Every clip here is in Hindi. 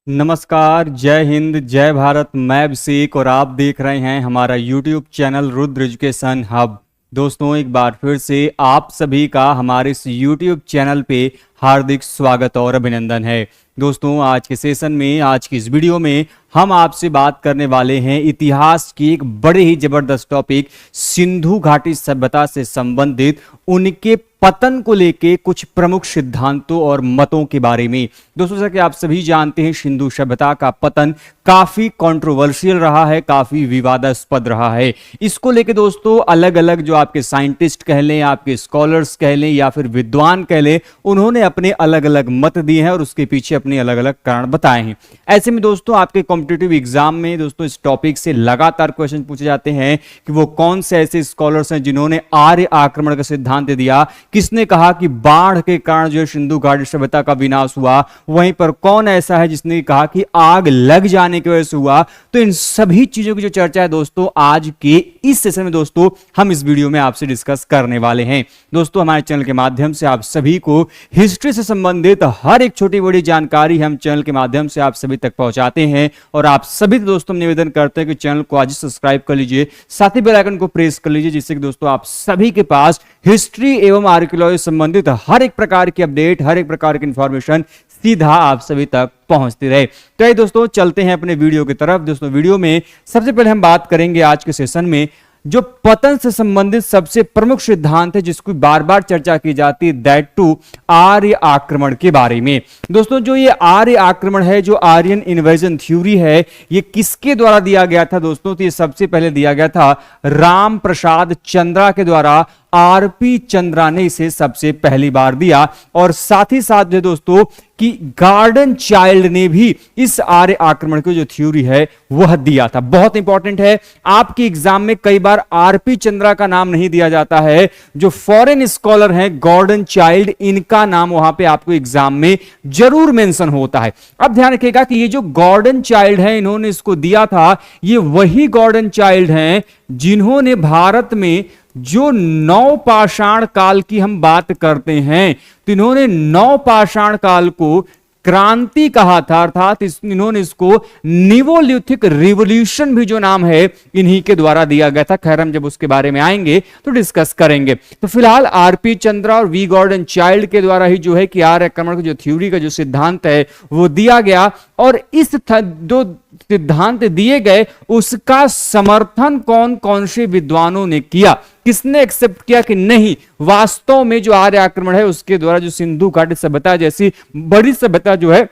नमस्कार, जय हिंद, जय भारत। मैं अभिषेक और आप देख रहे हैं हमारा YouTube channel Rudra education hub. दोस्तों, एक बार फिर से आप सभी का हमारे इस YouTube चैनल पे हार्दिक स्वागत और अभिनंदन है। दोस्तों, आज के सेशन में, आज की इस वीडियो में हम आपसे बात करने वाले हैं इतिहास की एक बड़े ही जबरदस्त टॉपिक, सिंधु घाटी सभ्यता से संबंधित उनके पतन को लेके कुछ प्रमुख सिद्धांतों और मतों के बारे में। दोस्तों, जैसा कि आप सभी जानते हैं, सिंधु सभ्यता का पतन काफी कंट्रोवर्शियल रहा है, काफी विवादास्पद रहा है। इसको लेके दोस्तों अलग अलग जो आपके साइंटिस्ट कह लें, आपके स्कॉलर्स कह लें या फिर विद्वान कह लें, उन्होंने अपने अलग अलग मत दिए हैं और उसके पीछे अपने अलग अलग कारण बताए हैं। ऐसे में दोस्तों आपके कॉम्पिटिटिव एग्जाम में दोस्तों इस टॉपिक से लगातार क्वेश्चन पूछे जाते हैं कि वो कौन से ऐसे स्कॉलर्स हैं जिन्होंने आर्य आक्रमण का सिद्धांत दिया। किसने कहा कि बाढ़ के कारण जो सिंधु घाटी सभ्यता का विनाश हुआ, वहीं पर कौन ऐसा है जिसने कहा कि आग लग जाने की वजह से हुआ। तो इन सभी चीजों की जो चर्चा है दोस्तों आज के इस सेशन में दोस्तों हम इस वीडियो में आपसे डिस्कस करने वाले हैं। दोस्तों, हमारे चैनल के माध्यम से आप सभी को हिस्ट्री से संबंधित हर एक छोटी बड़ी जानकारी हम चैनल के माध्यम से आप सभी तक पहुंचाते हैं और आप सभी दोस्तों निवेदन करते हैं कि चैनल को आज सब्सक्राइब कर लीजिए, साथ ही बेल आइकन को प्रेस कर लीजिए, जिससे कि दोस्तों आप सभी के पास हिस्ट्री एवं आर्कियोलॉजी संबंधित हर एक प्रकार की अपडेट, हर एक प्रकार की इंफॉर्मेशन सीधा आप सभी तक पहुंचती रहे। तो ये दोस्तों चलते हैं अपने वीडियो की तरफ। दोस्तों, वीडियो में सबसे पहले हम बात करेंगे आज के सेशन में जो पतन से संबंधित सबसे प्रमुख सिद्धांत है जिसकी बार बार चर्चा की जाती है, दैट टू आर्य आक्रमण के बारे में। दोस्तों, जो ये आर्य आक्रमण है, जो आर्यन इन्वेजन थ्योरी है, ये किसके द्वारा दिया गया था दोस्तों? तो ये सबसे पहले दिया गया था राम प्रसाद चंद्रा के द्वारा। आरपी चंद्रा ने इसे सबसे पहली बार दिया और साथ ही साथ जो दोस्तों कि गॉर्डन चाइल्ड ने भी इस आर्य आक्रमण की जो थ्योरी है वह दिया था। बहुत इंपॉर्टेंट है, आपके एग्जाम में कई बार आरपी चंद्रा का नाम नहीं दिया जाता है। जो फॉरेन स्कॉलर हैं गॉर्डन चाइल्ड, इनका नाम वहां पे आपको एग्जाम में जरूर मेंशन होता है। अब ध्यान रखिएगा कि ये जो गॉर्डन चाइल्ड है, इन्होंने इसको दिया था, ये वही गॉर्डन चाइल्ड हैं जिन्होंने भारत में जो नवपाषाण काल की हम बात करते हैं, तो इन्होंने नवपाषाण काल को क्रांति कहा था, अर्थात इन्होंने इसको नियोलिथिक रिवॉल्यूशन भी जो नाम है इन्हीं के द्वारा दिया गया था। खैर, हम जब उसके बारे में आएंगे तो डिस्कस करेंगे। तो फिलहाल आरपी चंद्रा और वी गॉर्डन चाइल्ड के द्वारा ही जो है कि आर्य आक्रमण की जो थ्योरी का जो सिद्धांत है वो दिया गया और इस जो सिद्धांत दिए गए उसका समर्थन कौन कौन से विद्वानों ने किया, किसने एक्सेप्ट किया कि नहीं वास्तव में जो आर्य आक्रमण है उसके द्वारा जो सिंधु घाटी सभ्यता जैसी बड़ी सभ्यता जो है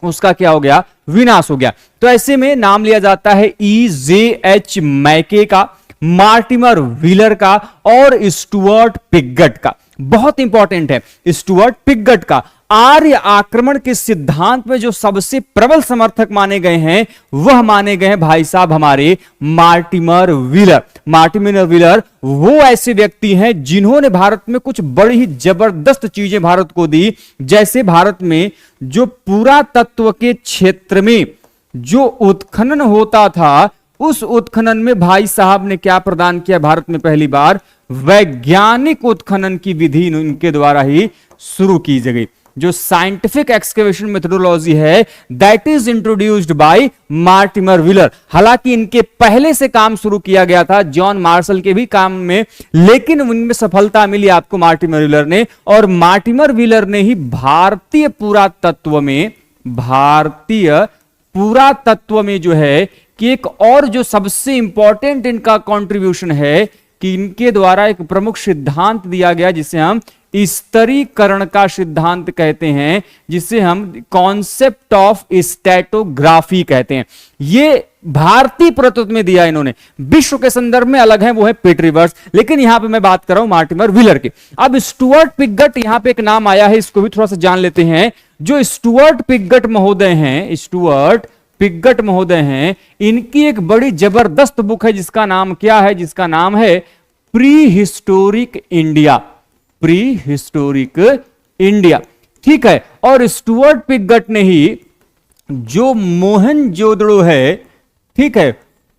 उसका क्या हो गया, विनाश हो गया। तो ऐसे में नाम लिया जाता है EJ मैके का, मार्टिमर व्हीलर का और स्टुअर्ट पिगट का। बहुत इंपॉर्टेंट है, स्टुअर्ट पिगट का आर्य आक्रमण के सिद्धांत में जो सबसे प्रबल समर्थक माने गए हैं वह माने गए हैं भाई साहब हमारे मार्टिमर व्हीलर। मार्टिमर व्हीलर वो ऐसे व्यक्ति हैं जिन्होंने भारत में कुछ बड़ी ही जबरदस्त चीजें भारत को दी। जैसे भारत में जो पुरातत्व के क्षेत्र में जो उत्खनन होता था, उस उत्खनन में भाई साहब ने क्या प्रदान किया? भारत में पहली बार वैज्ञानिक उत्खनन की विधि इनके द्वारा ही शुरू की गई। जो साइंटिफिक एक्सकेवेशन मेथोडोलॉजी है that is introduced by Mortimer wheeler. हालांकि इनके पहले से काम शुरू किया गया था जॉन मार्शल के भी काम में, लेकिन उनमें सफलता मिली आपको मार्टिमर व्हीलर ने। और मार्टिमर व्हीलर ने ही भारतीय पुरातत्व में जो है कि एक और जो सबसे इंपॉर्टेंट इनका कंट्रीब्यूशन है कि इनके द्वारा एक प्रमुख सिद्धांत दिया गया जिसे हम स्तरीकरण का सिद्धांत कहते हैं, जिसे हम कॉन्सेप्ट ऑफ स्टैटोग्राफी कहते हैं। ये भारतीय पुरातत्व में दिया इन्होंने, विश्व के संदर्भ में अलग है वो है पिट रिवर्स, लेकिन यहां पे मैं बात कर रहा हूं मार्टिमर व्हीलर की। अब स्टुअर्ट पिगट यहां पे एक नाम आया है, इसको भी थोड़ा सा जान लेते हैं। जो स्टुअर्ट पिगट महोदय हैं, स्टुअर्ट पिगट महोदय हैं, इनकी एक बड़ी जबरदस्त बुक है जिसका नाम क्या है? जिसका नाम है pre historic India. Pre historic India, ठीक है। और स्टुअर्ट पिगट ने ही जो मोहनजोदड़ो है, ठीक है,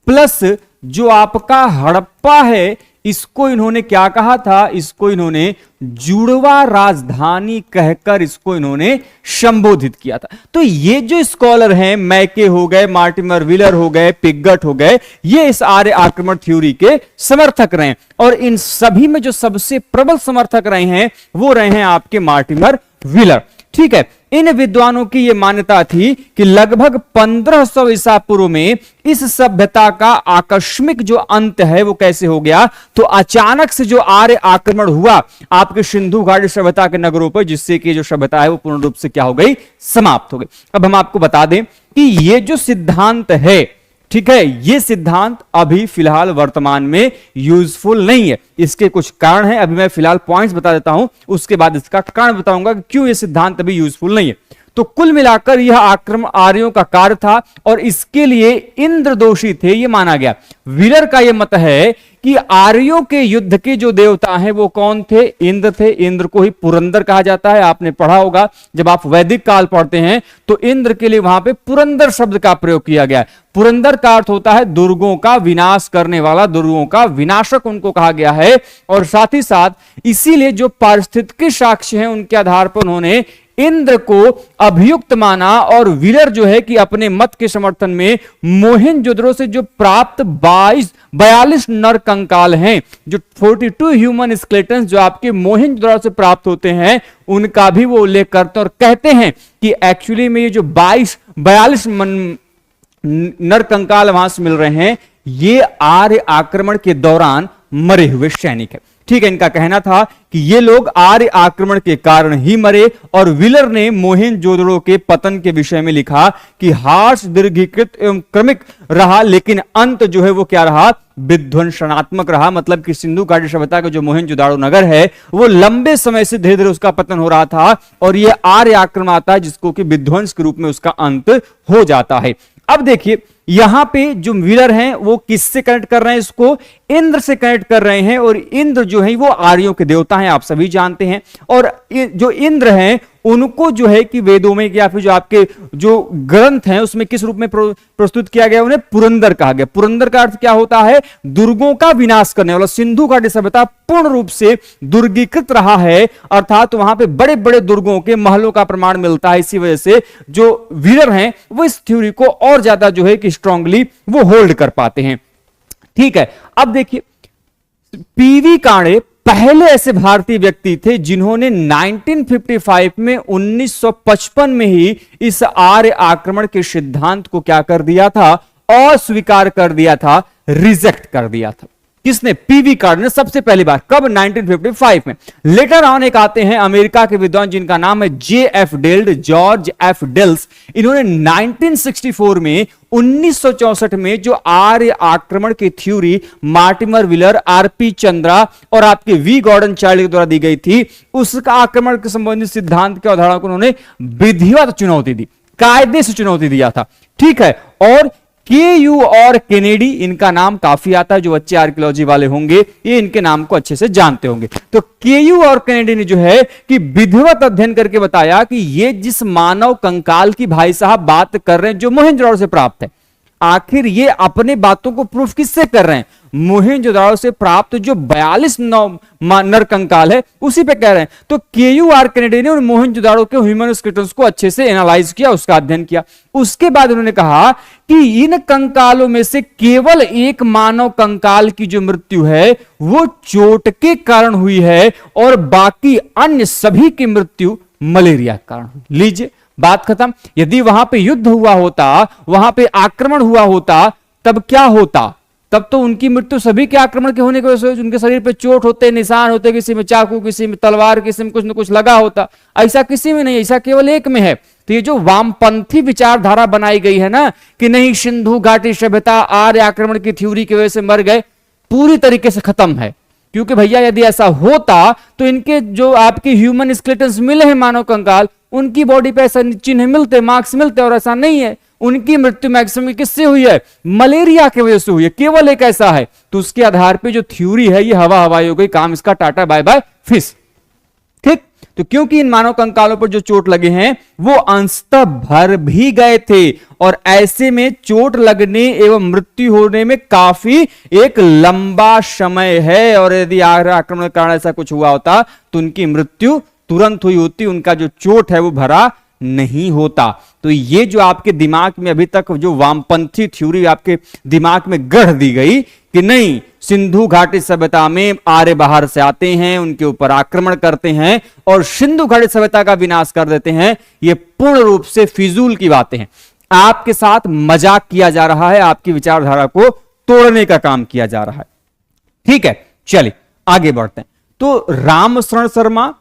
प्लस जो आपका हड़प्पा है, इसको इन्होंने क्या कहा था, इसको इन्होंने जुड़वा राजधानी कहकर इसको इन्होंने संबोधित किया था। तो ये जो स्कॉलर हैं, मैके हो गए, मार्टिमर व्हीलर हो गए, पिगट हो गए, ये इस आर्य आक्रमण थ्योरी के समर्थक रहे, और इन सभी में जो सबसे प्रबल समर्थक रहे हैं वो रहे हैं आपके मार्टिमर व्हीलर। ठीक है, इन विद्वानों की यह मान्यता थी कि लगभग 1500 ईसा पूर्व में इस सभ्यता का आकस्मिक जो अंत है वो कैसे हो गया, तो अचानक से जो आर्य आक्रमण हुआ आपके सिंधु घाटी सभ्यता के नगरों पर, जिससे कि जो सभ्यता है वो पूर्ण रूप से क्या हो गई, समाप्त हो गई। अब हम आपको बता दें कि ये जो सिद्धांत है, ठीक है, ये सिद्धांत अभी फिलहाल वर्तमान में यूजफुल नहीं है। इसके कुछ कारण हैं, अभी मैं फिलहाल पॉइंट्स बता देता हूं, उसके बाद इसका कारण बताऊंगा कि क्यों ये सिद्धांत अभी यूजफुल नहीं है। तो कुल मिलाकर यह आक्रमण आर्यों का कार्य था और इसके लिए इंद्र दोषी थे, यह माना गया। व्हीलर का यह मत है कि आर्यों के युद्ध के जो देवता हैं वो कौन थे, इंद्र थे। इंद्र को ही पुरंदर कहा जाता है, आपने पढ़ा होगा जब आप वैदिक काल पढ़ते हैं तो इंद्र के लिए वहां पे पुरंदर शब्द का प्रयोग किया गया। पुरंदर का अर्थ होता है दुर्गों का विनाश करने वाला, दुर्गों का विनाशक उनको कहा गया है। और साथ ही साथ इसीलिए जो पारिस्थितिक साक्ष्य हैं उनके आधार पर उन्होंने इंद्र को अभियुक्त माना, और व्हीलर जो है कि अपने मत के समर्थन में मोहेंजोदड़ो से जो प्राप्त 42 नर कंकाल हैं, जो 42 ह्यूमन स्केलेटन्स जो आपके मोहेंजोदड़ो से प्राप्त होते हैं, उनका भी वो उल्लेख करते हैं और कहते हैं कि एक्चुअली में ये जो 42 नर कंकाल वहां से मिल रहे हैं, ये आर्य आक्रमण के दौरान मरे हुए सैनिक है। ठीक है, इनका कहना था कि ये लोग आर्य आक्रमण के कारण ही मरे। और व्हीलर ने मोहेंजोदड़ो के पतन के विषय में लिखा कि हार्श दीर्घीकृत एवं क्रमिक रहा, लेकिन अंत जो है वो क्या रहा, विध्वंसनात्मक रहा। मतलब कि सिंधु घाटी सभ्यता का जो मोहेंजोदड़ो नगर है वो लंबे समय से धीरे धीरे उसका पतन हो रहा था, और ये आर्य आक्रमण आता है जिसको कि विध्वंस के रूप में उसका अंत हो जाता है। अब देखिए यहां पे जो व्हीलर हैं वो किससे कनेक्ट कर रहे हैं, इसको इंद्र से कनेक्ट कर रहे हैं। और इंद्र जो है वो आर्यों के देवता हैं, आप सभी जानते हैं। और जो इंद्र हैं उनको जो है कि वेदों में या फिर जो आपके जो ग्रंथ हैं उसमें किस रूप में प्रस्तुत किया गया, उन्हें पुरंदर कहा गया। पुरंदर का अर्थ क्या होता है, दुर्गों का विनाश करने वाला। सिंधु घाटी सभ्यता पूर्ण रूप से दुर्गीकृत रहा है, अर्थात वहां पे बड़े बड़े दुर्गों के महलों का प्रमाण मिलता है। इसी वजह से जो व्हीलर हैं वो इस थ्योरी को और ज्यादा जो है कि स्ट्रांगली वो होल्ड कर पाते हैं। ठीक है, अब देखिए पीवी काणे पहले ऐसे भारतीय व्यक्ति थे जिन्होंने 1955 में 1955 में ही इस आर्य आक्रमण के सिद्धांत को क्या कर दिया था, अस्वीकार कर दिया था, रिजेक्ट कर दिया था। किसने, पीवी काणे ने सबसे पहली बार। कब, 1955 में। लेटर ऑन एक आते हैं अमेरिका के विद्वान जिनका नाम है J.F. Dales, George F Dales. इन्होंने 1964 में 1964 में जो आर्य आक्रमण की theory Mortimer Wheeler, RP Chandra और आपके वी गॉर्डन चाइल्ड के द्वारा दी गई थी, उसका आक्रमण के संबंधित सिद्धांत के अवधारणा को उन्होंने विधिवत चुनौती दी, कायदे से चुनौती दिया था। ठीक है, और केयू और केनेडी, इनका नाम काफी आता है, जो बच्चे आर्कियोलॉजी वाले होंगे ये इनके नाम को अच्छे से जानते होंगे। तो केयू और केनेडी ने जो है कि विधिवत अध्ययन करके बताया कि ये जिस मानव कंकाल की भाई साहब बात कर रहे हैं जो मोहेंजोदड़ो से प्राप्त है, आखिर ये अपने बातों को प्रूफ किससे कर रहे हैं, मोहेंजोदड़ो से प्राप्त जो 42 नर कंकाल है उसी पे कह रहे हैं। तो केयू आर केनेडी ने उन मोहेंजोदड़ो के ह्यूमन स्केलेटन्स को अच्छे से एनालाइज किया, उसका अध्ययन किया। उसके बाद उन्होंने कहा कि इन कंकालों में से केवल एक मानव कंकाल की जो मृत्यु है वो चोट के कारण हुई है और बाकी अन्य सभी की मृत्यु मलेरिया के कारण हुई। लीजिए, बात खत्म। यदि वहां पे युद्ध हुआ होता, वहां पे आक्रमण हुआ होता, तब क्या होता, तब तो उनकी मृत्यु सभी के आक्रमण के होने की वजह से, उनके शरीर पे चोट होते, निशान होते, किसी में चाकू, किसी में तलवार, किसी में कुछ न कुछ लगा होता। ऐसा किसी में नहीं, ऐसा केवल एक में है। तो ये जो वामपंथी विचारधारा बनाई गई है ना कि नहीं सिंधु घाटी सभ्यता आर्य आक्रमण की थ्योरी की वजह से मर गए, पूरी तरीके से खत्म है। क्योंकि भैया यदि ऐसा होता तो इनके जो आपके ह्यूमन स्केलेटन्स मिले हैं मानव कंकाल, उनकी बॉडी पे ऐसा चिन्ह मिलते, मार्क्स मिलते, और ऐसा नहीं है। उनकी मृत्यु मैक्सिमम किससे हुई है, मलेरिया की वजह से हुई है, केवल एक ऐसा है। तो उसके आधार पे जो थ्योरी है ये हवा हवाई हो गई, काम इसका टाटा बाय बाय फिश। ठीक, तो क्योंकि इन मानव कंकालों पर जो चोट लगे हैं वो अंशतः भर भी गए थे और ऐसे में चोट लगने एवं मृत्यु होने में काफी एक लंबा समय है, और यदि आक्रमण के कारण ऐसा कुछ हुआ होता तो उनकी मृत्यु तुरंत हुई होती, उनका जो चोट है वो भरा नहीं होता। तो ये जो आपके दिमाग में अभी तक जो वामपंथी थ्योरी आपके दिमाग में गढ़ दी गई कि नहीं, सिंधु घाटी सभ्यता में आर्य बाहर से आते हैं, उनके ऊपर आक्रमण करते हैं और सिंधु घाटी सभ्यता का विनाश कर देते हैं, ये पूर्ण रूप से फिजूल की बातें हैं। आपके साथ मजाक किया जा रहा है, आपकी विचारधारा को तोड़ने का काम किया जा रहा है। ठीक है, चलिए आगे बढ़ते हैं। तो रामशरण शर्मा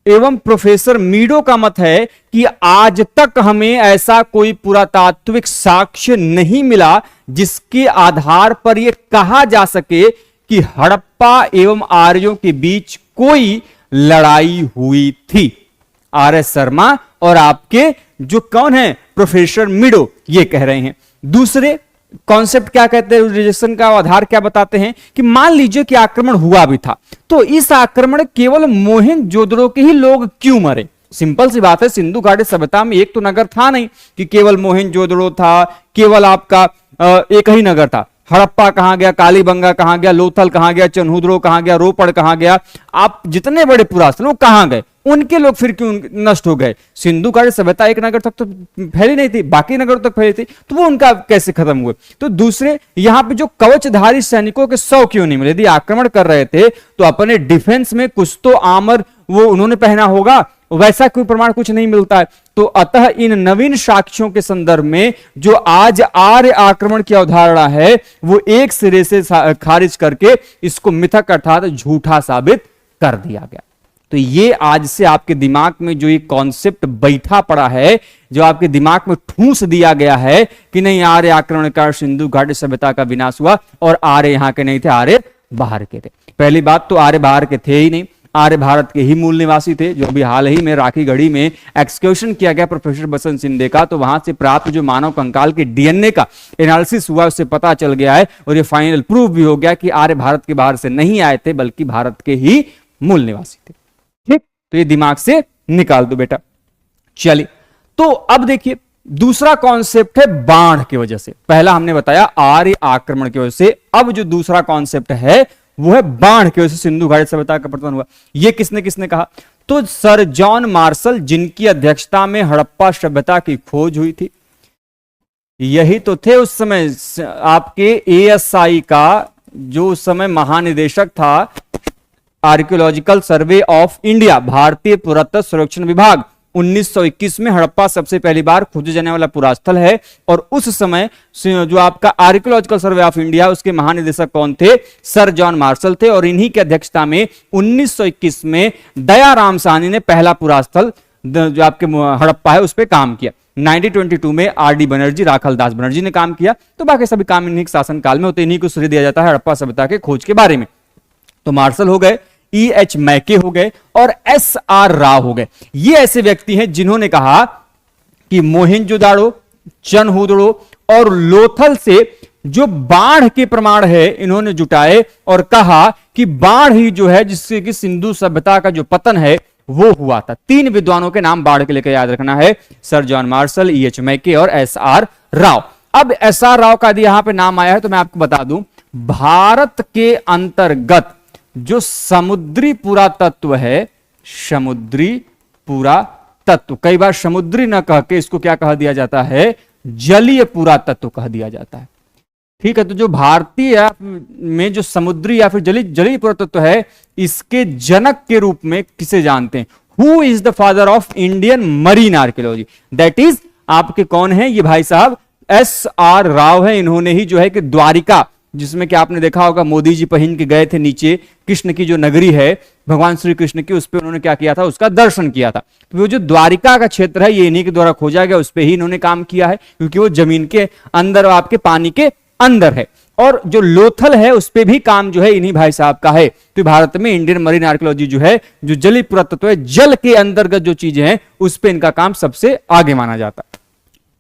एवं प्रोफेसर मीडो का मत है कि आज तक हमें ऐसा कोई पुरातात्विक साक्ष्य नहीं मिला जिसके आधार पर यह कहा जा सके कि हड़प्पा एवं आर्यों के बीच कोई लड़ाई हुई थी। आर एस शर्मा और आपके जो कौन है प्रोफेसर मीडो ये कह रहे हैं। दूसरे कॉन्सेप्ट क्या कहते हैं, रिजेक्शन का आधार क्या बताते हैं कि मान लीजिए कि आक्रमण हुआ भी था तो इस आक्रमण केवल मोहनजोदड़ो के ही लोग क्यों मरे। सिंपल सी बात है, सिंधु घाटी सभ्यता में एक तो नगर था नहीं कि केवल मोहनजोदड़ो था, केवल आपका एक ही नगर था। हड़प्पा कहां गया, कालीबंगा कहां गया, लोथल कहां गया, चन्हुद्रो कहां गया, रोपड़ कहां गया, आप जितने बड़े पुरातन वो कहां गए, उनके लोग फिर क्यों नष्ट हो गए। सिंधु घाटी सभ्यता एक नगर तक तो फैली नहीं थी, बाकी नगरों तक फैली थी, तो वो उनका कैसे खत्म हुए। तो दूसरे यहां पे जो कवचधारी सैनिकों के 100 क्यों नहीं मिले, यदि आक्रमण कर रहे थे तो अपने डिफेंस में कुछ तो आर्मर वो उन्होंने पहना होगा, वैसा कोई प्रमाण कुछ नहीं मिलता है। तो अतः इन नवीन साक्ष्यों के संदर्भ में जो आज आर्य आक्रमण की अवधारणा है वो एक सिरे से खारिज करके इसको मिथक अर्थात झूठा साबित कर दिया गया। तो ये आज से आपके दिमाग में जो ये कॉन्सेप्ट बैठा पड़ा है, जो आपके दिमाग में ठूंस दिया गया है कि नहीं आर्य आक्रमण का सिंधु घाटी सभ्यता का विनाश हुआ और आर्य यहां के नहीं थे, आर्य बाहर के थे। पहली बात तो आर्य बाहर के थे ही नहीं, आर्य भारत के ही मूल निवासी थे। जो अभी हाल ही में राखी गढ़ी में एक्सकर्शन किया गया प्रोफेसर बसंत सिंधे का, तो वहां से प्राप्त जो मानव कंकाल के डीएनए का एनालिसिस हुआ उससे पता चल गया है और ये फाइनल प्रूफ भी हो गया कि आर्य भारत के बाहर से नहीं आए थे बल्कि भारत के ही मूल निवासी थे। ठीक, तो ये दिमाग से निकाल दो बेटा। चलिए, तो अब देखिए दूसरा कॉन्सेप्ट है बाढ़ की वजह से। पहला हमने बताया आर्य आक्रमण की वजह से, अब जो दूसरा कॉन्सेप्ट है वो है बाढ़ की वजह से सिंधु घाटी सभ्यता का पतन हुआ। ये किसने किसने कहा, तो सर जॉन मार्शल, जिनकी अध्यक्षता में हड़प्पा सभ्यता की खोज हुई थी, यही तो थे उस समय आपके एएसआई का जो उस समय महानिदेशक था, आर्कियोलॉजिकल सर्वे ऑफ इंडिया, भारतीय पुरातत्व सर्वेक्षण विभाग। 1921 में हड़प्पा सबसे पहली बार खोजे जाने वाला पुरास्थल है और उस समय जो आपका आर्कियोलॉजिकल सर्वे ऑफ इंडिया उसके महानिदेशक कौन थे, सर जॉन मार्शल थे। और इन्हीं की अध्यक्षता में 1921 में दयाराम साहनी ने पहला पुरास्थल जो आपके हड़प्पा है उस पर काम किया। 1922 में आरडी बनर्जी, राखल दास बनर्जी ने काम किया। तो बाकी सभी काम इन्हीं के शासनकाल में होते, इन्हीं को श्रेय दिया जाता है हड़प्पा सभ्यता के खोज के बारे में। तो मार्शल हो गए, E.H. मैके हो गए और S.R. राव हो गए। ये ऐसे व्यक्ति हैं जिन्होंने कहा कि मोहनजोदाड़ो, चन्हुदड़ो और लोथल से जो बाढ़ के प्रमाण है इन्होंने जुटाए और कहा कि बाढ़ ही जो है जिससे कि सिंधु सभ्यता का जो पतन है वो हुआ था। 3 विद्वानों के नाम बाढ़ के लेकर याद रखना है, सर जॉन मार्शल, E.H. मैके और S.R. राव। अब S.R. राव का यदि यहां पे नाम आया है तो मैं आपको बता दूं, भारत के अंतर्गत जो समुद्री पुरातत्व है, समुद्री पुरातत्व, कई बार समुद्री न कह के इसको क्या कह दिया जाता है, जलीय पुरातत्व कह दिया जाता है। ठीक है, तो जो भारतीय में जो समुद्री या फिर जलीय पुरातत्व है, इसके जनक के रूप में किसे जानते हैं, who is the father of Indian marine archaeology, that is आपके कौन है, ये भाई साहब S.R. राव है। इन्होंने ही जो है कि द्वारिका, जिसमें कि आपने देखा होगा मोदी जी पहन के गए थे नीचे, कृष्ण की जो नगरी है भगवान श्री कृष्ण की, उस पर उन्होंने क्या किया था, उसका दर्शन किया था। तो वो जो द्वारिका का क्षेत्र है ये इन्हीं के द्वारा खोजा गया, उस पर ही इन्होंने काम किया है क्योंकि वो जमीन के अंदर, आपके पानी के अंदर है। और जो लोथल है उस पर भी काम जो है इन्हीं भाई साहब का है। तो भारत में इंडियन मरीन आर्कियोलॉजी जो है, जो जलीय पुरातत्व है, जल के अंतर्गत जो चीजें हैं उस पर इनका काम सबसे आगे माना जाता है।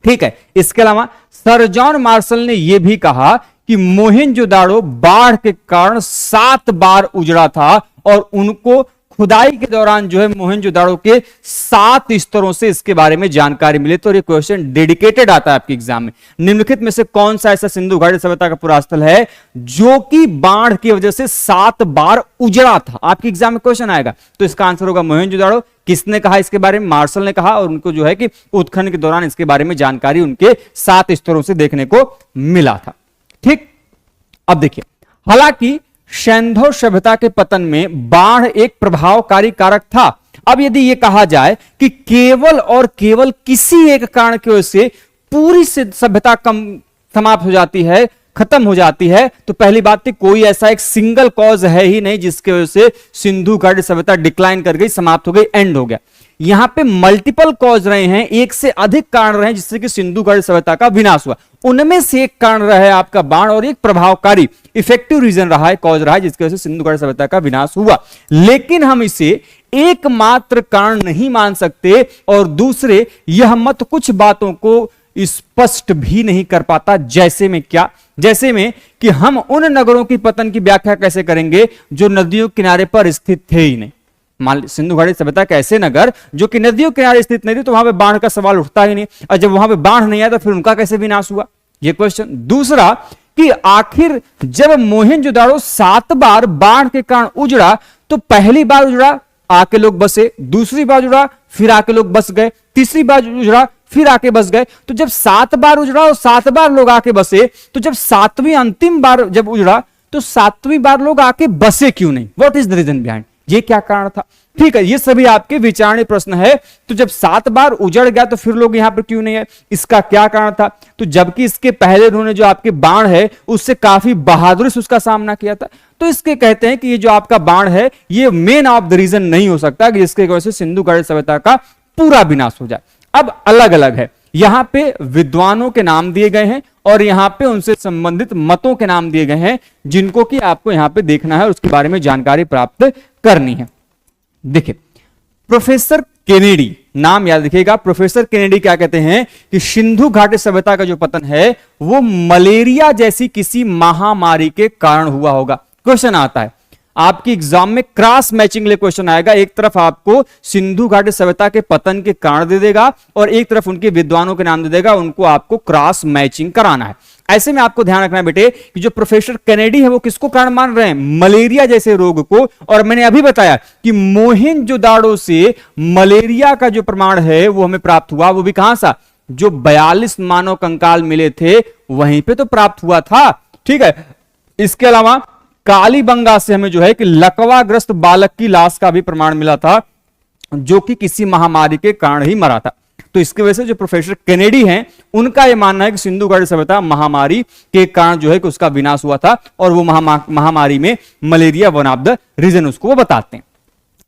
ठीक है, इसके अलावा सर जॉन मार्शल ने यह भी कहा कि मोहनजोदाड़ो बाढ़ के कारण 7 बार उजड़ा था और उनको खुदाई के दौरान जो है मोहनजोदाड़ो के 7 स्तरों से इसके बारे में जानकारी मिली। तो ये क्वेश्चन डेडिकेटेड आता है आपके एग्जाम में। निम्नलिखित में से कौन सा ऐसा सिंधु घाटी सभ्यता का पुरास्थल है जो कि बाढ़ की वजह से 7 बार उजड़ा था? आपके एग्जाम में क्वेश्चन आएगा। तो इसका आंसर होगा मोहनजोदाड़ो। किसने कहा इसके बारे में? मार्शल ने कहा, और उनको जो है कि उत्खनन के दौरान इसके बारे में जानकारी उनके 7 स्तरों से देखने को मिला था। ठीक, अब देखिए, हालांकि सिंधु सभ्यता के पतन में बाढ़ एक प्रभावकारी कारक था। अब यदि यह कहा जाए कि केवल और केवल किसी एक कारण की वजह से पूरी सभ्यता समाप्त हो जाती है, खत्म हो जाती है, तो पहली बात तो कोई ऐसा एक सिंगल कॉज है ही नहीं जिसकी वजह से सिंधु घाटी सभ्यता डिक्लाइन कर गई, समाप्त हो गई, एंड हो गया। यहां पे मल्टीपल कॉज रहे हैं, एक से अधिक कारण रहे जिससे कि सिंधु घाटी सभ्यता का विनाश हुआ। उनमें से एक कारण रहा है आपका बाढ़, और एक प्रभावकारी इफेक्टिव रीजन रहा है, कॉज रहा है जिसकी वजह से सिंधु घाटी सभ्यता का विनाश हुआ। लेकिन हम इसे एकमात्र कारण नहीं मान सकते, और दूसरे यह मत कुछ बातों को स्पष्ट भी नहीं कर पाता। जैसे में क्या? जैसे में कि हम उन नगरों की पतन की व्याख्या कैसे करेंगे जो नदियों किनारे पर स्थित थे ही नहीं। मान सिंधु घाटी सभ्यता के ऐसे नगर जो कि नदियों किनारे स्थित नहीं थे, तो वहां पे बाढ़ का सवाल उठता ही नहीं, और जब वहां पे बाढ़ नहीं आया तो फिर उनका कैसे विनाश हुआ, ये क्वेश्चन। दूसरा कि आखिर जब मोहनजोदाड़ो 7 बार बाढ़ के कारण उजड़ा, तो पहली बार उजड़ा आके लोग बसे, दूसरी बार उजड़ा फिर आके लोग बस गए, तीसरी बार उजड़ा फिर आके बस गए। तो जब 7 बार उजड़ा और 7 बार लोग आके बसे, तो जब 7वीं अंतिम बार जब उजड़ा तो 7वीं बार लोग आके बसे क्यों नहीं? What is the reason behind? ये क्या कारण था? ठीक है, ये सभी आपके विचारणीय प्रश्न है। तो जब 7 बार उजड़ गया तो फिर लोग यहां पर क्यों नहीं है, इसका क्या कारण था? तो जबकि इसके पहले उन्होंने जो आपके बाण है उससे काफी बहादुरी से उसका सामना किया था, तो इसके कहते हैं कि ये जो आपका बाण है ये मेन ऑफ द रीजन नहीं हो सकता कि जिसके वजह से सिंधु घाटी सभ्यता का पूरा विनाश हो जाए। अब अलग अलग है, यहां पे विद्वानों के नाम दिए गए हैं और यहां पे उनसे संबंधित मतों के नाम दिए गए हैं, जिनको कि आपको यहां पे देखना है और उसके बारे में जानकारी प्राप्त करनी है। देखिए, प्रोफेसर केनेडी, नाम याद रखिएगा। प्रोफेसर केनेडी क्या कहते हैं कि सिंधु घाटी सभ्यता का जो पतन है वो मलेरिया जैसी किसी महामारी के कारण हुआ होगा। क्वेश्चन आता है आपकी एग्जाम में, क्रॉस मैचिंग लिए क्वेश्चन आएगा। एक तरफ आपको सिंधु घाटी सभ्यता के पतन के कारण दे देगा और एक तरफ उनके विद्वानों के नाम दे देगा, उनको आपको क्रॉस मैचिंग कराना है। ऐसे में आपको ध्यान रखना है बेटे कि जो प्रोफेसर केनेडी है वो किसको कारण मान रहे हैं? मलेरिया जैसे रोग को। और मैंने अभी बताया कि मोहनजोदाड़ो से मलेरिया का जो प्रमाण है वो हमें प्राप्त हुआ, वो भी कहां सा? जो 42 मानव कंकाल मिले थे वहीं पे तो प्राप्त हुआ था। ठीक है, इसके अलावा कालीबंगा से हमें जो है कि लकवाग्रस्त बालक की लाश का भी प्रमाण मिला था, जो कि किसी महामारी के कारण ही मरा था। तो इसकी वजह से जो प्रोफेसर केनेडी हैं उनका यह मानना है कि सिंधु घाटी सभ्यता महामारी के कारण जो है कि उसका विनाश हुआ था, और वो महामारी में malaria one of the reason उसको वो बताते हैं।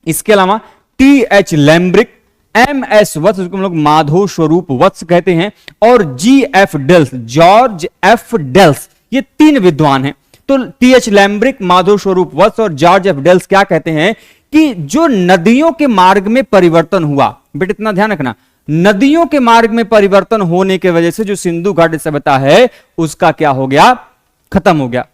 इसके अलावा टी.एच. लैम्ब्रिक, एम.एस. वत्स, जिसको हम लोग माधव स्वरूप वत्स कहते हैं, और G F. Dales, George F. Dales, ये 3 विद्वान हैं। तो टी.एच. लैम्ब्रिक, माधव स्वरूप वत्स और जॉर्ज एफ. डेल्स क्या कहते हैं कि जो नदियों के मार्ग में परिवर्तन हुआ, बेटा इतना ध्यान रखना, नदियों के मार्ग में परिवर्तन होने की वजह से जो सिंधु घाटी सभ्यता है उसका क्या हो गया? खत्म हो गया।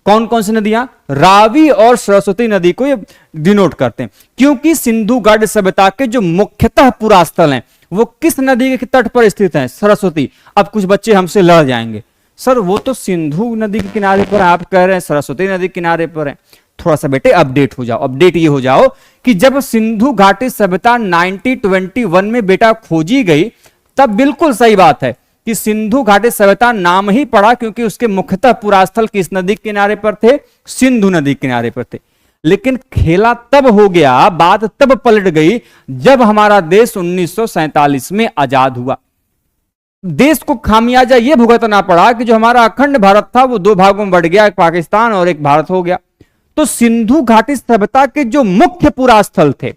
कौन कौन सी नदियां? रावी और सरस्वती नदी को ये डिनोट करते हैं, क्योंकि सिंधु घाटी सभ्यता के जो मुख्यतः पुरास्थल हैं वो किस नदी के तट पर स्थित हैं? सरस्वती। अब कुछ बच्चे हमसे लड़ जाएंगे, सर वो तो सिंधु नदी के किनारे पर, आप कह रहे हैं सरस्वती नदी के किनारे पर है। थोड़ा सा बेटे अपडेट हो जाओ। अपडेट ये हो जाओ कि जब सिंधु घाटी सभ्यता 1921 में बेटा खोजी गई, तब बिल्कुल सही बात है कि सिंधु घाटी सभ्यता नाम ही पड़ा, क्योंकि उसके मुख्यतः पुरास्थल किस नदी के किनारे पर थे? सिंधु नदी के किनारे पर थे। लेकिन खेला तब हो गया, बात तब पलट गई जब हमारा देश 1947 में आजाद हुआ। देश को खामियाजा यह भुगतना पड़ा कि जो हमारा अखंड भारत था वो 2 भागों में बढ़ गया, एक पाकिस्तान और एक भारत हो गया। तो सिंधु घाटी सभ्यता के जो मुख्य पुरास्थल थे,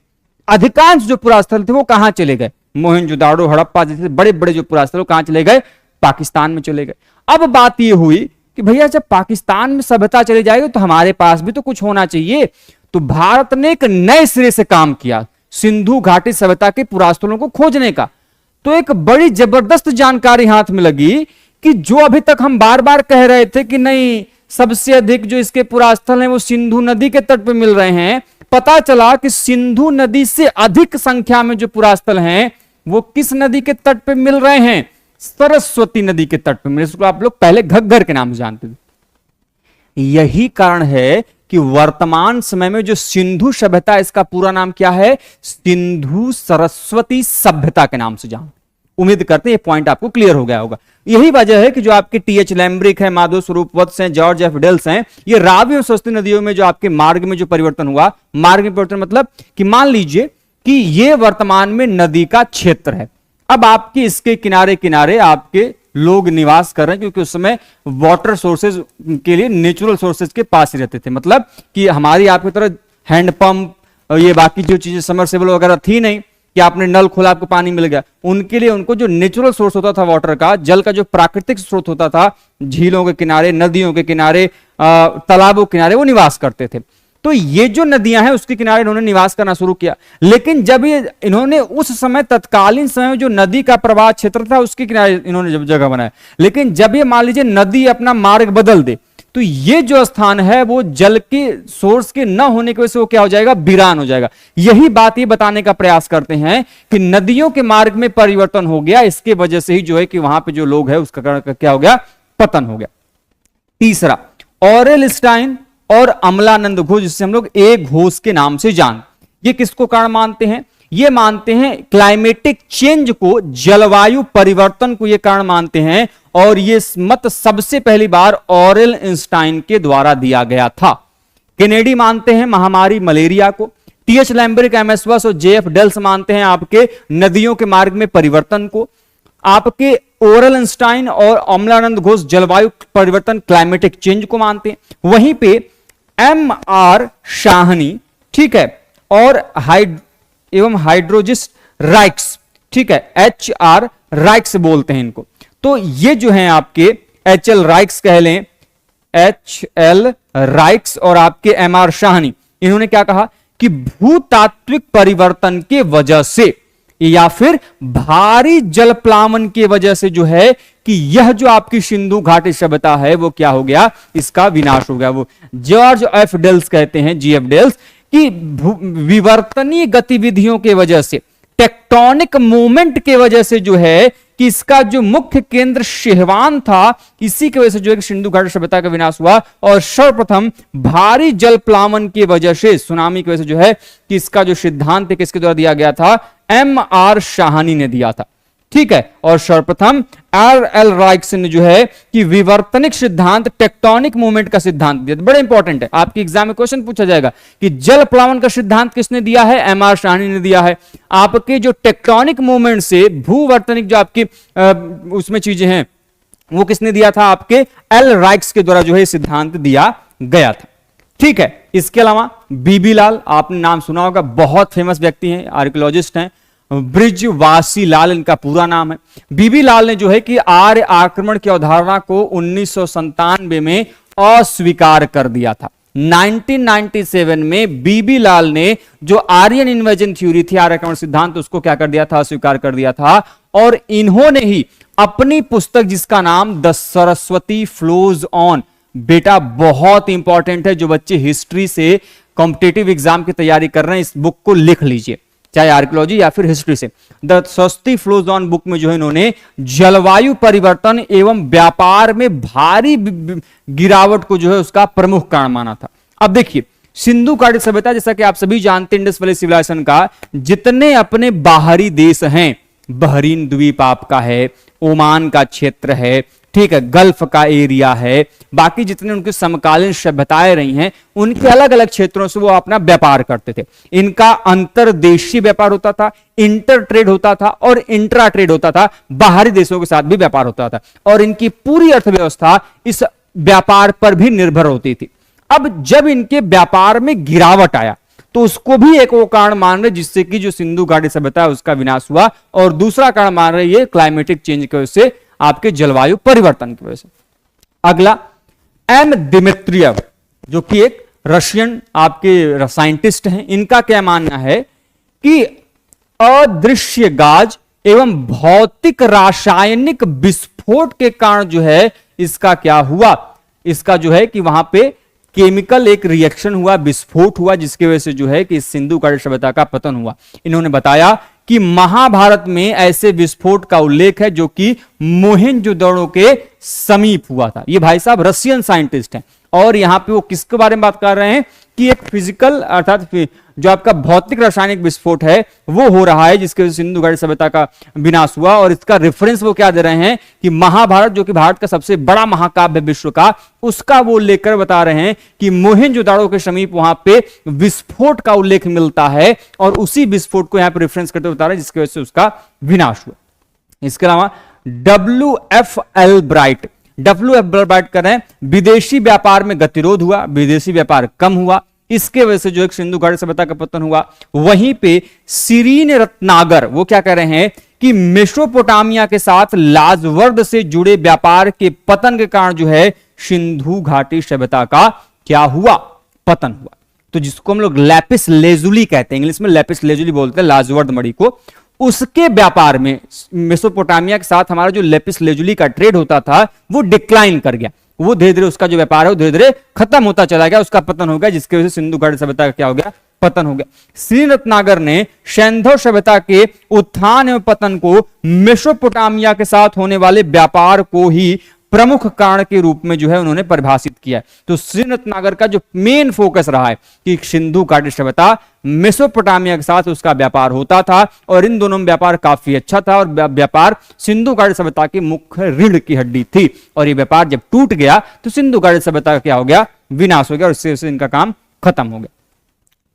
अधिकांश जो पुरास्थल थे वो कहां चले गए? मोहनजोदाड़ो, हड़प्पा जैसे बड़े बड़े जो पुरास्थल कहां चले गए? पाकिस्तान में चले गए। अब बात यह हुई कि भैया जब पाकिस्तान में सभ्यता चली जाएगी तो हमारे पास भी तो कुछ होना चाहिए। तो भारत ने एक नए सिरे से काम किया सिंधु घाटी सभ्यता के पुरास्थलों को खोजने का। तो एक बड़ी जबरदस्त जानकारी हाथ में लगी कि जो अभी तक हम बार बार कह रहे थे कि नहीं सबसे अधिक जो इसके पुरास्थल हैं वो सिंधु नदी के तट पे मिल रहे हैं, पता चला कि सिंधु नदी से अधिक संख्या में जो पुरास्थल हैं वो किस नदी के तट पे मिल रहे हैं? सरस्वती नदी के तट पे मिल रहे। इसको आप लोग पहले घग्गर के नाम से जानते थे। यही कारण है कि वर्तमान समय में जो सिंधु सभ्यता, इसका पूरा नाम क्या है? सिंधु सरस्वती सभ्यता के नाम से जान। उम्मीद करते हैं ये पॉइंट आपको क्लियर हो गया होगा। यही वजह है कि जो आपके टीएच लैम्ब्रिक है, माधव स्वरूप वत्स हैं, जॉर्ज एफ डेल्स हैं, ये रावी और सरस्वती नदियों में जो आपके मार्ग में जो परिवर्तन हुआ, मार्ग में परिवर्तन मतलब कि मान लीजिए कि ये वर्तमान में नदी का क्षेत्र है। अब आपके इसके किनारे किनारे आपके लोग निवास कर रहे हैं, क्योंकि उस समय वाटर सोर्सेज के लिए नेचुरल सोर्सेज के पास ही रहते थे। मतलब कि हमारी आपकी तरह हैंडपंप, ये बाकी जो चीजें समरसेबल वगैरह थी नहीं कि आपने नल खोला आपको पानी मिल गया। उनके लिए उनको जो नेचुरल सोर्स होता था वाटर का, जल का जो प्राकृतिक स्रोत होता था, झीलों के किनारे, नदियों के किनारे, तालाबों के किनारे वो निवास करते थे। तो ये जो नदियां हैं उसके किनारे इन्होंने निवास करना शुरू किया। लेकिन जब ये इन्होंने उस समय तत्कालीन समय में जो नदी का प्रवाह क्षेत्र था उसके किनारे इन्होंने जब जगह बनाया, लेकिन जब ये मान लीजिए नदी अपना मार्ग बदल दे तो ये जो स्थान है वो जल के सोर्स के न होने की वजह से वो क्या हो जाएगा? वीरान हो जाएगा। यही बात ये बताने का प्रयास करते हैं कि नदियों के मार्ग में परिवर्तन हो गया, इसके वजह से ही जो है कि वहां पे जो लोग है उसका क्या हो गया? पतन हो गया। तीसरा, ऑरेल स्टाइन और अमलानंद घोष, जिससे हम लोग ए घोष के नाम से जान, ये किसको कारण मानते हैं? ये मानते हैं क्लाइमेटिक चेंज को, जलवायु परिवर्तन को ये कारण मानते हैं। और ये मत सबसे पहली बार ऑरेल इंस्टाइन के द्वारा दिया गया था। केनेडी मानते हैं महामारी मलेरिया को। टीएच लैम्ब्रिक, एमएस वत्स और जेएफ डेल्स मानते हैं आपके नदियों के मार्ग में परिवर्तन को। आपके ओरल इंस्टाइन और अमलानंद घोष जलवायु परिवर्तन, क्लाइमेटिक चेंज को मानते हैं। वहीं पे एम आर शाहनी, ठीक है, और हाइड्रोजिस्ट राइक्स, ठीक है, एच आर राइक्स बोलते हैं इनको। तो ये जो है आपके एच एल राइक्स कह लें, एच एल राइक्स और आपके एम आर शाहनी, इन्होंने क्या कहा कि भूतात्विक परिवर्तन के वजह से या फिर भारी जल प्लावन की वजह से जो है कि यह जो आपकी सिंधु घाटी सभ्यता है वो क्या हो गया? इसका विनाश हो गया। वो जॉर्ज एफ डेल्स कहते हैं, जी एफ डेल्स, कि विवर्तनीय गतिविधियों के वजह से, टेक्टोनिक मूवमेंट के वजह से जो है कि इसका जो मुख्य केंद्र शेहवान था, इसी की वजह से जो है कि सिंधु घाटी सभ्यता का विनाश हुआ। और सर्वप्रथम भारी जल प्लावन की वजह से, सुनामी की वजह से जो है कि इसका जो सिद्धांत है किसके द्वारा दिया गया था? एम आर शाहनी ने दिया था, ठीक है। और सर्वप्रथम आर एल राइक्स ने जो है कि विवर्तनिक सिद्धांत, टेक्टोनिक मूवमेंट का सिद्धांत दिया। बड़ा इंपॉर्टेंट है, आपके एग्जाम में क्वेश्चन पूछा जाएगा कि जल प्लावन का सिद्धांत किसने दिया है? एम आर शाहनी ने दिया है। आपके जो टेक्टोनिक मूवमेंट से भूवर्तनिक जो आपकी उसमें चीजें हैं वो किसने दिया था? आपके एल राइक्स के द्वारा जो है सिद्धांत दिया गया था, ठीक है। इसके अलावा बीबी लाल, आपने नाम सुना होगा, बहुत फेमस व्यक्ति हैं, आर्कियोलॉजिस्ट हैं, ब्रिजवासी लाल इनका पूरा नाम है। बीबी लाल ने जो है कि आर्य आक्रमण की अवधारणा को 1997 में अस्वीकार कर दिया था। 1997 में बीबी लाल ने जो आर्यन इन्वेजन थ्योरी थी, आर्य आक्रमण सिद्धांत, उसको क्या कर दिया था? अस्वीकार कर दिया था। और इन्होंने ही अपनी पुस्तक जिसका नाम द सरस्वती फ्लोज ऑन, बेटा बहुत इंपॉर्टेंट है, जो बच्चे हिस्ट्री से कॉम्पिटिटिव एग्जाम की तैयारी कर रहे हैं, इस बुक को लिख लीजिए, चाहे आर्कियोलॉजी या फिर हिस्ट्री से। The Saraswati flows on book में जो है इन्होंने जलवायु परिवर्तन एवं व्यापार में भारी गिरावट को जो है उसका प्रमुख कारण माना था। अब देखिए, सिंधु घाटी सभ्यता, जैसा कि आप सभी जानते हैं, इंडस वैली सिविलाइजेशन का जितने अपने बाहरी देश हैं, बहरीन द्वीप आपका है, ओमान का क्षेत्र है, ठीक है, गल्फ का एरिया है, बाकी जितने उनके समकालीन सभ्यताएं रही हैं उनके अलग अलग क्षेत्रों से वो अपना व्यापार करते थे। इनका अंतरदेशीय व्यापार होता था, इंटर ट्रेड होता था और इंट्रा ट्रेड होता था, बाहरी देशों के साथ भी व्यापार होता था। और इनकी पूरी अर्थव्यवस्था इस व्यापार पर भी निर्भर होती थी। अब जब इनके व्यापार में गिरावट आया तो उसको भी एक वो कारण मान रहे जिससे कि जो सिंधु घाटी सभ्यता है उसका विनाश हुआ। और दूसरा कारण मान रहे ये क्लाइमेटिक चेंज की वजह से, आपके जलवायु परिवर्तन की वजह से। अगला एम दिमित्रियव, जो कि एक रशियन आपके साइंटिस्ट हैं, इनका क्या मानना है कि अदृश्य गाज एवं भौतिक रासायनिक विस्फोट के कारण जो है इसका क्या हुआ, इसका जो है कि वहां पे केमिकल एक रिएक्शन हुआ, विस्फोट हुआ, जिसकी वजह से जो है कि सिंधु घाटी सभ्यता का पतन हुआ। इन्होंने बताया कि महाभारत में ऐसे विस्फोट का उल्लेख है जो कि मोहेंजोदड़ो के समीप हुआ था। ये भाई साहब रशियन साइंटिस्ट हैं और यहां पे वो किसके बारे में बात कर रहे हैं कि एक फिजिकल अर्थात जो आपका भौतिक रासायनिक विस्फोट है वो हो रहा है, जिसके वजह से सिंधु घाटी सभ्यता का विनाश हुआ। और इसका रेफरेंस वो क्या दे रहे हैं कि महाभारत, जो कि भारत का सबसे बड़ा महाकाव्य विश्व का, उसका वो लेकर बता रहे हैं कि मोहेंजोदाड़ो के समीप वहां पे विस्फोट का उल्लेख मिलता है और उसी विस्फोट को यहां पर रेफरेंस करते बता रहे हैं, जिसकी वजह से उसका विनाश हुआ। इसके अलावा WF एल्ब्राइट कर रहे हैं विदेशी व्यापार में गतिरोध हुआ, विदेशी व्यापार कम हुआ, इसके वजह से जो एक सिंधु घाटी सभ्यता का पतन हुआ। वहीं पे सिरीन रत्नागर वो क्या कह रहे हैं कि मेसोपोटामिया के साथ लाजवर्द से जुड़े व्यापार के पतन के कारण जो है सिंधु घाटी सभ्यता का क्या हुआ, पतन हुआ। तो जिसको हम लोग लैपिस लेजुली कहते हैं, इंग्लिश में लैपिस लेजुली बोलते हैं लाजवर्द मणि को, उसके व्यापार में मेसोपोटामिया के साथ हमारा जो लेपिस लेजुली का ट्रेड होता था वो डिक्लाइन कर गया, वो धीरे धीरे उसका जो व्यापार है वो धीरे धीरे खत्म होता चला गया, उसका पतन हो गया, जिसकी वजह से सिंधु घाटी सभ्यता का क्या हो गया, पतन हो गया। श्री रत्नागर ने सैंधव सभ्यता के उत्थान एवं पतन को मेसोपोटामिया के साथ होने वाले व्यापार को ही प्रमुख कारण के रूप में जो है उन्होंने परिभाषित किया है। तो श्रीरत्नागर का जो मेन फोकस रहा है कि सिंधु घाटी सभ्यता मेसोपोटामिया के साथ उसका व्यापार होता था और इन दोनों में व्यापार काफी अच्छा था और व्यापार सिंधु घाटी सभ्यता की मुख्य रीढ़ की हड्डी थी। और ये व्यापार जब टूट गया तो सिंधु घाटी सभ्यता का क्या हो गया, विनाश हो गया और इससे इनका काम खत्म हो गया।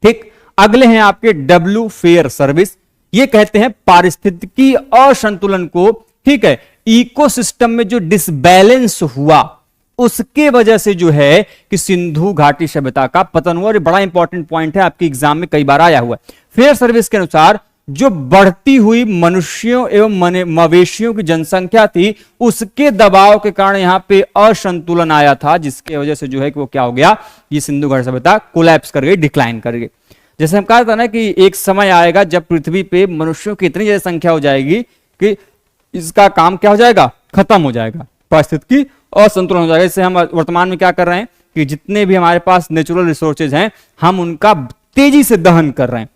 ठीक, अगले हैं आपके W फेयर सर्विस। ये कहते हैं पारिस्थितिकी असंतुलन को, ठीक है, इकोसिस्टम में जो डिसबैलेंस हुआ उसके वजह से जो है कि सिंधु घाटी सभ्यता का पतन हुआ। और ये बड़ा इंपॉर्टेंट पॉइंट है, आपके एग्जाम में कई बार आया हुआ है। फेयर सर्विस के अनुसार जो बढ़ती हुई मनुष्यों एवं मवेशियों की जनसंख्या थी उसके दबाव के कारण यहां पे असंतुलन आया था, जिसके वजह से जो है कि वो क्या हो गया, ये सिंधु घाटी सभ्यता कोलैप्स कर गई, डिक्लाइन कर गई। जैसे हम कहा था ना कि एक समय आएगा जब पृथ्वी पे मनुष्यों की इतनी ज्यादा संख्या हो जाएगी कि इसका काम क्या हो जाएगा, खत्म हो जाएगा, पारिस्थितिकी असंतुलन हो जाएगा। इससे हम वर्तमान में क्या कर रहे हैं कि जितने भी हमारे पास नेचुरल रिसोर्सेज हैं हम उनका तेजी से दहन कर रहे हैं।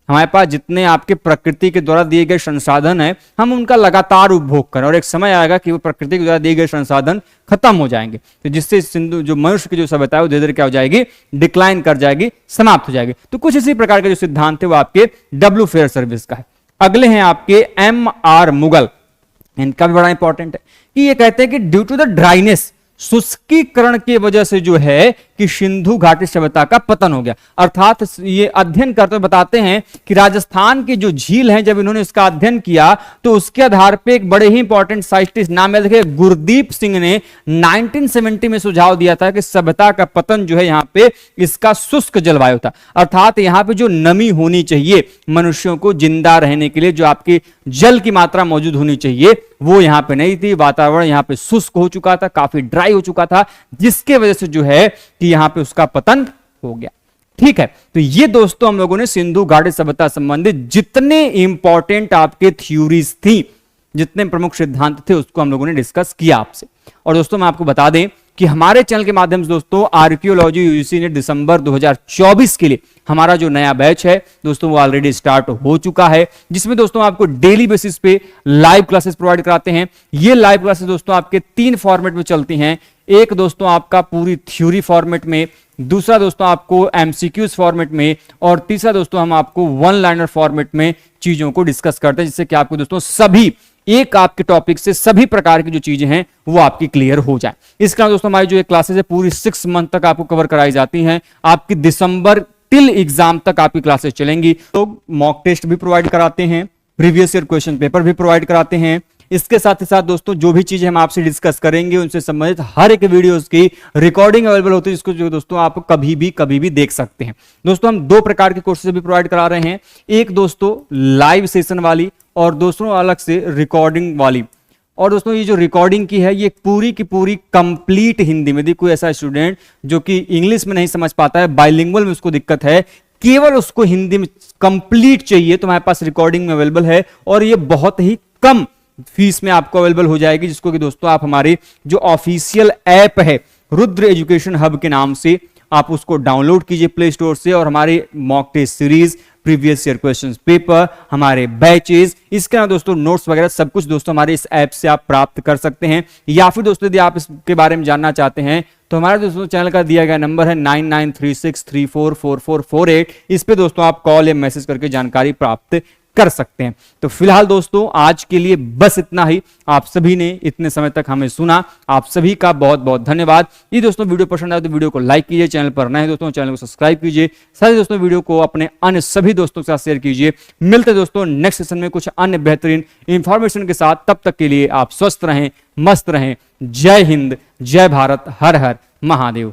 हमारे पास जितने आपके प्रकृति के द्वारा दिए गए संसाधन हैं हम उनका लगातार उपभोग करें और एक समय आएगा कि वो प्रकृति के द्वारा दिए गए संसाधन खत्म हो जाएंगे, तो जिससे सिंधु जो मनुष्य की जो सभ्यता है वो धीरे धीरे क्या हो जाएगी, डिक्लाइन कर जाएगी, समाप्त हो जाएगी। तो कुछ इसी प्रकार के जो सिद्धांत थे वो आपके W फेयर सर्विस का है। अगले हैं आपके MR मुगल, इनका भी बड़ा इंपॉर्टेंट है कि ये कहते हैं कि ड्यू टू द ड्राइनेस, शुष्कीकरण की वजह से जो है कि सिंधु घाटी सभ्यता का पतन हो गया। अर्थात ये अध्ययन करते हुए बताते हैं कि राजस्थान की जो झील है, जब इन्होंने इसका अध्ययन किया तो उसके आधार पे एक बड़े ही इंपॉर्टेंट साइंटिस्ट, नाम है देखिए गुरदीप सिंह ने 1970 में सुझाव दिया था कि सभ्यता का पतन जो है यहाँ पे इसका शुष्क जलवायु था। अर्थात यहाँ पे जो नमी होनी चाहिए मनुष्यों को जिंदा रहने के लिए, जो आपकी जल की मात्रा मौजूद होनी चाहिए वो यहाँ पे नहीं थी। वातावरण यहाँ पे शुष्क हो चुका था, काफी ड्राई हो चुका था, जिसके वजह से जो है कि यहाँ पे उसका पतन हो गया। ठीक है, तो ये दोस्तों हम लोगों ने सिंधु घाटी सभ्यता संबंधित जितने इंपॉर्टेंट आपके थ्योरीज थी, जितने प्रमुख सिद्धांत थे उसको हम लोगों ने डिस्कस किया आपसे। और दोस्तों मैं आपको बता दें कि हमारे चैनल के माध्यम से दोस्तों आर्कियोलॉजी यूजीसी ने दिसंबर 2024 के लिए हमारा जो नया बैच है दोस्तों वो ऑलरेडी स्टार्ट हो चुका है, जिसमें दोस्तों आपको डेली बेसिस पे लाइव क्लासेस प्रोवाइड कराते हैं। ये लाइव क्लासेस दोस्तों आपके 3 फॉर्मेट में चलती हैं। एक दोस्तों आपका पूरी थ्योरी फॉर्मेट में, दूसरा दोस्तों आपको एमसीक्यूज फॉर्मेट में, और तीसरा दोस्तों हम आपको वन लाइनर फॉर्मेट में चीजों को डिस्कस करते हैं, जिससे कि आपको दोस्तों सभी एक आपके टॉपिक से सभी प्रकार की जो चीजें हैं वो आपकी क्लियर हो जाए। इसके अलावा दोस्तों हमारी जो क्लासेस है पूरी 6 मंथ तक आपको कवर कराई जाती हैं। आपकी दिसंबर टिल एग्जाम तक आपकी क्लासेस चलेंगी। तो मॉक टेस्ट भी प्रोवाइड कराते हैं, प्रीवियस ईयर क्वेश्चन पेपर भी प्रोवाइड कराते हैं। इसके साथ ही साथ दोस्तों जो भी चीजें हम आपसे डिस्कस करेंगे उनसे संबंधित हर एक वीडियोस की रिकॉर्डिंग अवेलेबल होती है, जिसको जो दोस्तों आप कभी भी देख सकते हैं। दोस्तों हम 2 प्रकार के कोर्सेज भी प्रोवाइड करा रहे हैं, एक दोस्तों लाइव सेशन वाली और दोस्तों अलग से रिकॉर्डिंग वाली। और दोस्तों ये जो रिकॉर्डिंग की है ये पूरी की पूरी कंप्लीट हिंदी में। कोई ऐसा स्टूडेंट जो कि इंग्लिश में नहीं समझ पाता है, बाइलिंगुअल में उसको दिक्कत है, केवल उसको हिंदी में कंप्लीट चाहिए, तो हमारे पास रिकॉर्डिंग में अवेलेबल है और ये बहुत ही कम फीस में आपको अवेलेबल हो जाएगी, जिसको कि दोस्तों आप हमारे जो ऑफिशियल ऐप है रुद्र एजुकेशन हब के नाम से आप उसको डाउनलोड कीजिए प्ले स्टोर से और हमारे mock test series, previous year questions paper, हमारे बैचेस, इसके अलावा दोस्तों नोट्स वगैरह सब कुछ दोस्तों हमारे इस ऐप से आप प्राप्त कर सकते हैं। या फिर दोस्तों यदि आप इसके बारे में जानना चाहते हैं तो हमारे दोस्तों चैनल का दिया गया नंबर है 9936344448। इस पे दोस्तों आप कॉल या मैसेज करके जानकारी प्राप्त कर सकते हैं। तो फिलहाल दोस्तों आज के लिए बस इतना ही। आप सभी ने इतने समय तक हमें सुना, आप सभी का बहुत बहुत धन्यवाद। ये दोस्तों वीडियो पसंद आए तो वीडियो को लाइक कीजिए, चैनल पर नए दोस्तों चैनल को सब्सक्राइब कीजिए, साथ ही दोस्तों वीडियो को अपने अन्य सभी दोस्तों के साथ शेयर कीजिए। मिलते दोस्तों नेक्स्ट सेशन में कुछ अन्य बेहतरीन इंफॉर्मेशन के साथ। तब तक के लिए आप स्वस्थ रहें, मस्त रहें। जय हिंद, जय भारत, हर हर महादेव।